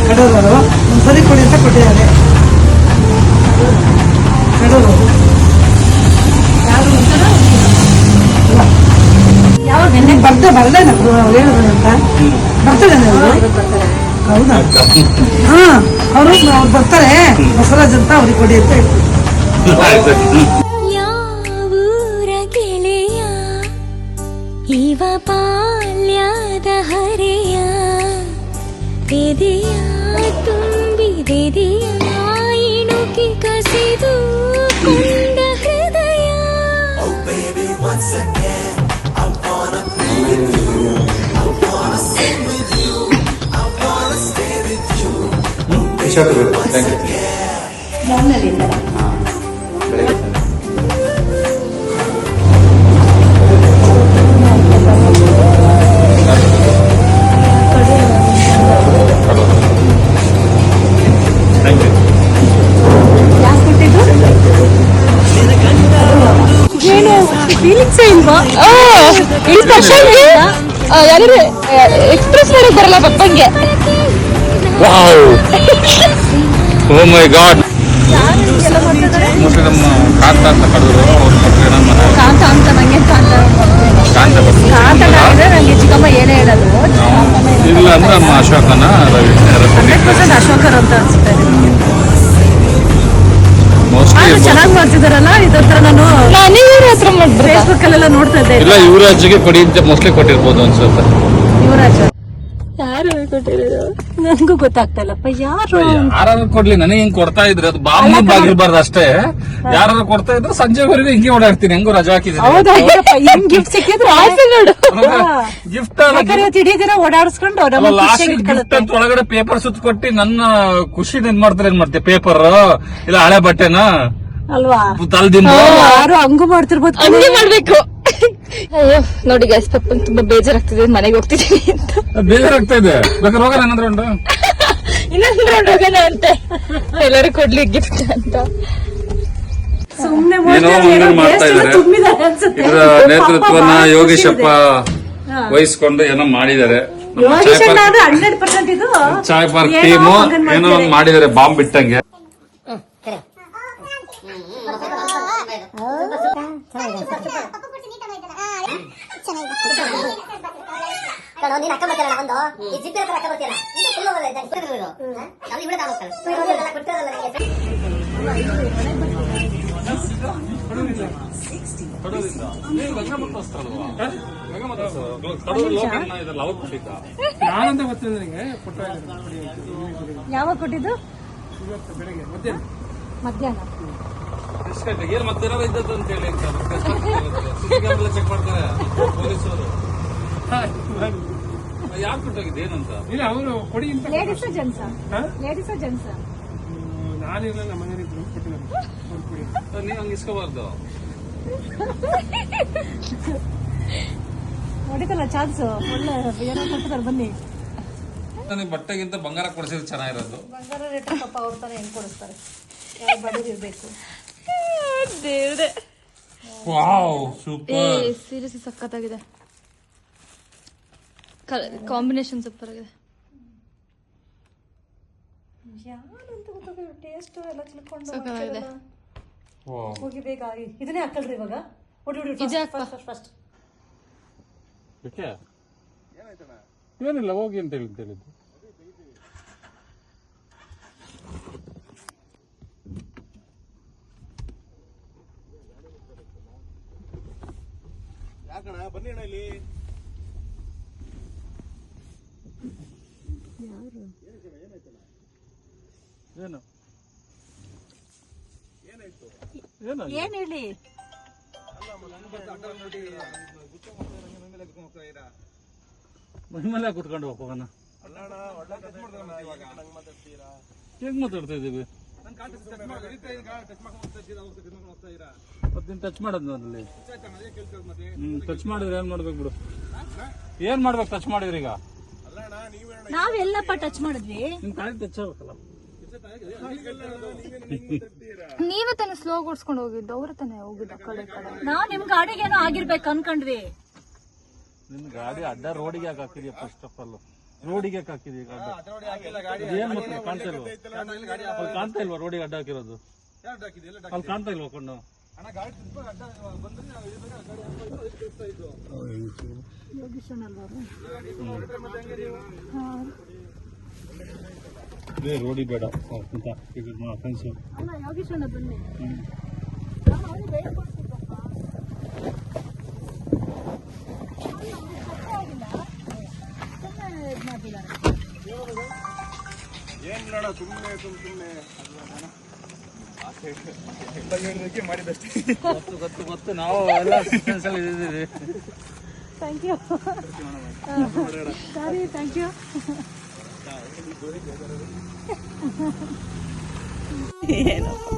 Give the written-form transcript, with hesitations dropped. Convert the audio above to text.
ಕಡೂರವರು ಒಂದ್ಸರಿ ಕೊಡಿ ಅಂತ ಕೊಟ್ಟಿದ್ದಾರೆ. ಕಡೂರು ಯಾವಾಗ ನೆನ್ನೆ ಬರ್ದೇನ ಹೇಳಿದ್ರು ಅಂತ ಬರ್ತದೆ. ಹೌದಾ? ಹಾ, ಅವರು ಬರ್ತಾರೆ ಬಸವರಾಜ್ ಅಂತ ಅವ್ರಿಗೆ ಕೊಡಿ ಅಂತ ಹೇಳ್ತೀವಿ. ಯಾವೂರ ಗೆಳೆಯ ಇವ ಬಾಲ್ಯದ ಹರೆಯ ಎದೆಯ ತುಂಬಿದೆದೆಯ ಇಣುಕಿ ಕಸಿದು ಕೊಂಡ ಹೃದಯ. ಫೀಲಿಂಗ್ಸೇ ಇಲ್ವಾ? ಯಾರು ಎಕ್ಸ್ಪ್ರೆಸ್ ಮಾಡಕ್ ಬರಲ್ಲ ಪಪ್ಪಂಗೆ. ಓ ಮೈ ಗಾಡ್. ನಮ್ಮ ಕಾಂತ ಅಂತ ಕರೆದ್ರು ಕಾಂತ ಅಂತ ನಂಗೆ ಕಾಂತ ನಂಗೆ ಚಿಕ್ಕಮ್ಮ ಏನೇ ಹೇಳೋದು. ಇಲ್ಲ ಅಂದ್ರೆ ನಮ್ಮ ಅಶೋಕನ 100% ಅಶೋಕರ್ ಅಂತ ಅನ್ಸುತ್ತೆ. ಚೆನ್ನಾಗಿ ಮಾಡ್ತಿದಾರಲ್ಲ ಇದತ್ರ. ನಾನು ಇವ್ರ ಹತ್ರ ಫೇಸ್ಬುಕ್ ಅಲ್ಲೆಲ್ಲ ನೋಡ್ತಾ ಇದ್ದೆ. ಇಲ್ಲ ಯುವರಾಜ್ಗೆ ಕೊಡಿ ಅಂತ ಮೋಸ್ಟ್ಲಿ ಕೊಟ್ಟಿರ್ಬೋದು ಅನ್ಸುತ್ತೆ. ಯುವರಾಜ್ ಯಾರು ಕೊಟ್ಟಿರೋದು ನನ್ಗೂ ಗೊತ್ತಾಗ್ತಾ ಇಲ್ಲಪ್ಪ. ಯಾರು ಕೊಡ್ಲಿ, ನನಗೆ ಹಿಂಗ್ ಕೊಡ್ತಾ ಇದ್ರೆ ಅದು ಬಾಂಬ್ ಆಗಿರ್ಬಾರ್ದು ಅಷ್ಟೇ. ಯಾರು ಕೊಡ್ತಾ ಇದ್ರೆ ಸಂಜೆವರೆಗೂ ಹಿಂಗೆ ಓಡಾಡ್ತೀನಿ. ಹೆಂಗೋ ರಜಾ ಹಾಕಿದ್ದೀನಿ. ಗಿಫ್ಟ್ ಸಿಕ್ಕಿದ್ರೆ ಗಿಫ್ಟ್ ಇಡೀ ದಿನ ಓಡಾಡಿಸ್ಕೊಂಡು ಗಿಫ್ಟ್ ಅಂತ ಒಳಗಡೆ ಪೇಪರ್ ಸುತ್ತ ಕೊಟ್ಟು ನನ್ನ ಖುಷಿ ಏನ್ ಮಾಡ್ತಾರೆ. ಏನ್ ಮಾಡ್ತೀವಿ ಪೇಪರ್ ಇಲ್ಲ ಹಳೆ ಬಟ್ಟೆನ ಅಲ್ವಾ ತಲ್ದಿಂದ ಯಾರು ಹಂಗು ಮಾಡ್ತಿರ್ಬೋದು. ಹಂಗೆ ಮಾಡ್ಬೇಕು. ಅಯ್ಯೋ ನೋಡಿ ಗೈಸ್, ಪಪ್ಪನ್ ತುಂಬಾ ಬೇಜಾರಾಗ್ತಿದೆ. ಮನೆಗೆ ಹೋಗ್ತಿದ್ದೀನಿ ಅಂತ. ಬೇಜಾರಾಗ್ತಾ ಇದೆ. ಬೇಕಾದ್ರೆ ಹೋಗೋಣ ಏನಾದ್ರು ಉಂಟು. ಇನ್ನೊಂದು ರೌಂಡ್ ಹೋಗೋಣ ಅಂತೆ. ಎಲ್ಲರೂ ಕೊಡ್ಲಿ ಗಿಫ್ಟ್ ಅಂತ ಸುಮ್ನೆ ಮಾಡ್ತಾ ಇದಾರೆ. ಇದರ ನೇತೃತ್ವನ ಯೋಗೇಶಪ್ಪ ವಹಿಸ್ಕೊಂಡು ಏನೋ ಮಾಡಿದ್ದಾರೆ. ಚಾಯ್ ಪಾರ್ಕ್ ಟೀಮು ಏನೋ ಒಂದು ಮಾಡಿದ್ದಾರೆ, ಬಾಂಬ್ ಬಿಟ್ಟಂಗೆ. ನೀನ್ ಅಕ್ಕ ಬರ್ತೀರ ಒಂದು ಈ ಜಿಪ್ಪಿ ಹತ್ರ ಅಕ್ಕ ಬರ್ತೀರ ಇದು ಫುಲ್ ಅಲ್ಲಿ ಬಿಡ ನಾನಂತ ಗೊತ್ತಿಲ್ಲ ನನಗೆ. ಯಾವಾಗ ಕೊಟ್ಟಿದ್ದು? ಮಧ್ಯಾಹ್ನ ಏನ್ ಮಧ್ಯಾಹ್ನ ಇದ್ದದ್ದು ಅಂತ ಹೇಳಿ ಚೆಕ್ ಮಾಡ್ತಾರೆ ಪೊಲೀಸರು. ಯಾಕೆ ಕೊಟ್ಟೋಗಿದ್ದೆ ಏನಂತ? ಇಲ್ಲ ಅವರು ಕೊಡಿ ಅಂತ. ಲೇಡೀಸ್ ಜೆಂಟ್ಸ್ ನಾನಿರಲಿಲ್ಲ, ಮನೆಯಲ್ಲಿದ್ರು ಕೊಟ್ಟಿಲ್ಲ. ನೀವು ಹಂಗೆ ಇಸ್ಕೋಬಾರ್ದು. ಹೊಡಿತಲ್ಲ ಚಾನ್ಸ್. ಒಳ್ಳೆ ಏನೋ ಕೊಡ್ತಾರೆ ಬನ್ನಿ. ನನಗೆ ಬಟ್ಟೆಗಿಂತ ಬಂಗಾರ ಕೊಡಿಸಿದ್ರೆ ಚೆನ್ನಾಗಿರೋದು. ಬಂಗಾರ ರೇಟ್ ಪಾಪ ಅವ್ರ ತಾನೇ ಹೆಂಗ್ ಕೊಡಿಸ್ತಾರೆ. ಯಾರು ಬಡವ್ರು ಇರ್ಬೇಕು. ದೇವ್ರೆ, ವಾವ್ ಸೂಪರ್. ಸೀರಿಯಸ್ ಸಖತ್ತಾಗಿದೆ. ಕಾಂಬಿನೇಷನ್ ಸೂಪರ್ ಆಗಿದೆ. ಟೇಸ್ಟ್ ಎಲ್ಲ ತಿಳ್ಕೊಂಡು ಹೋಗಿ ಬೇಗ ಇದನ್ನೇ ಹಾಕಲ್ರಿ ಇವಾಗ. ಫಸ್ಟ್ ಏನಿಲ್ಲ ಹೋಗಿ ಅಂತ ಹೇಳಿದ್ದು. ಯಾಕಣ ಬನ್ನಿ ಅಣ್ಣ ಇಲ್ಲಿ. ಏನು ಏನ್ ಹೇಳಿ? ಮಹಿಮೇಲೆ ಕುತ್ಕೊಂಡು ಹೋಗೋಣ. ಹೇಗ್ ಮಾತಾಡ್ತಾ ಇದೀವಿ? ನೀನ್ ಟಚ್ ಮಾಡೋದ್ ನೋಡ್ಲಿ. ಟಚ್ ಮಾಡಿದ್ರೆ ಏನ್ ಮಾಡ್ಬೇಕು ಬಿಡು. ಏನ್ ಮಾಡ್ಬೇಕು ಟಚ್ ಮಾಡಿದ್ರಿ? ಈಗ ನಾವೆಲ್ಲಪ್ಪ ಟಚ್ ಮಾಡಿದ್ವಿ. ನಿಮ್ ಕಾಲಿ ಟಚ್ ಆಗ್ಬೇಕಲ್ಲ. ನೀವೇ ತಾನೆ ಸ್ಲೋ ಓಡಿಸ್ಕೊಂಡು ಹೋಗಿದ್ದು, ಅವ್ರ ತಾನೆ ಹೋಗಿದ್ದು ಕಡೆ ಕಡೆ. ನಾವ್ ನಿಮ್ ಗಾಡಿಗೇನೋ ಆಗಿರ್ಬೇಕು ಅನ್ಕೊಂಡ್ವಿ. ನಿನ್ ಗಾಡಿ ಅಡ್ಡ ರೋಡಿಗೆ ಯಾಕೆ ಹಾಕಿದ್ಯಾ? ಫಸ್ಟ್ ಆಫ್ ಆಲ್ ರೋಡಿಗೆ ಹಾಕಿದೀವಿ ಈಗ ಅಡ್ಡ. ಏನ್ ಮತ್ತೆ ಕಾಣ್ತಾ ಇಲ್ವಾ? ಅಲ್ಲಿ ಕಾಣ್ತಾ ಇಲ್ವಾ ರೋಡಿಗೆ ಅಡ್ಡ ಹಾಕಿರೋದು? ಅಲ್ಲಿ ಕಾಣ್ತಾ ಇಲ್ವಾ ಕೊಂಡು? ರೋಡಿ ಬೇಡ ಫ್ರೆಂಡ್ಸು. ಏನ್ ನೋಡ ಸುಮ್ಮನೆ ಮಾಡಿದಷ್ಟೇ. ಗೊತ್ತು ನಾವು ಎಲ್ಲ ಅಸಿಸ್ಟೆನ್ಸ್ ಅಲ್ಲಿ ಇದ್ದೀವಿ. Thank you sorry, thank you. ಏನಪ್ಪ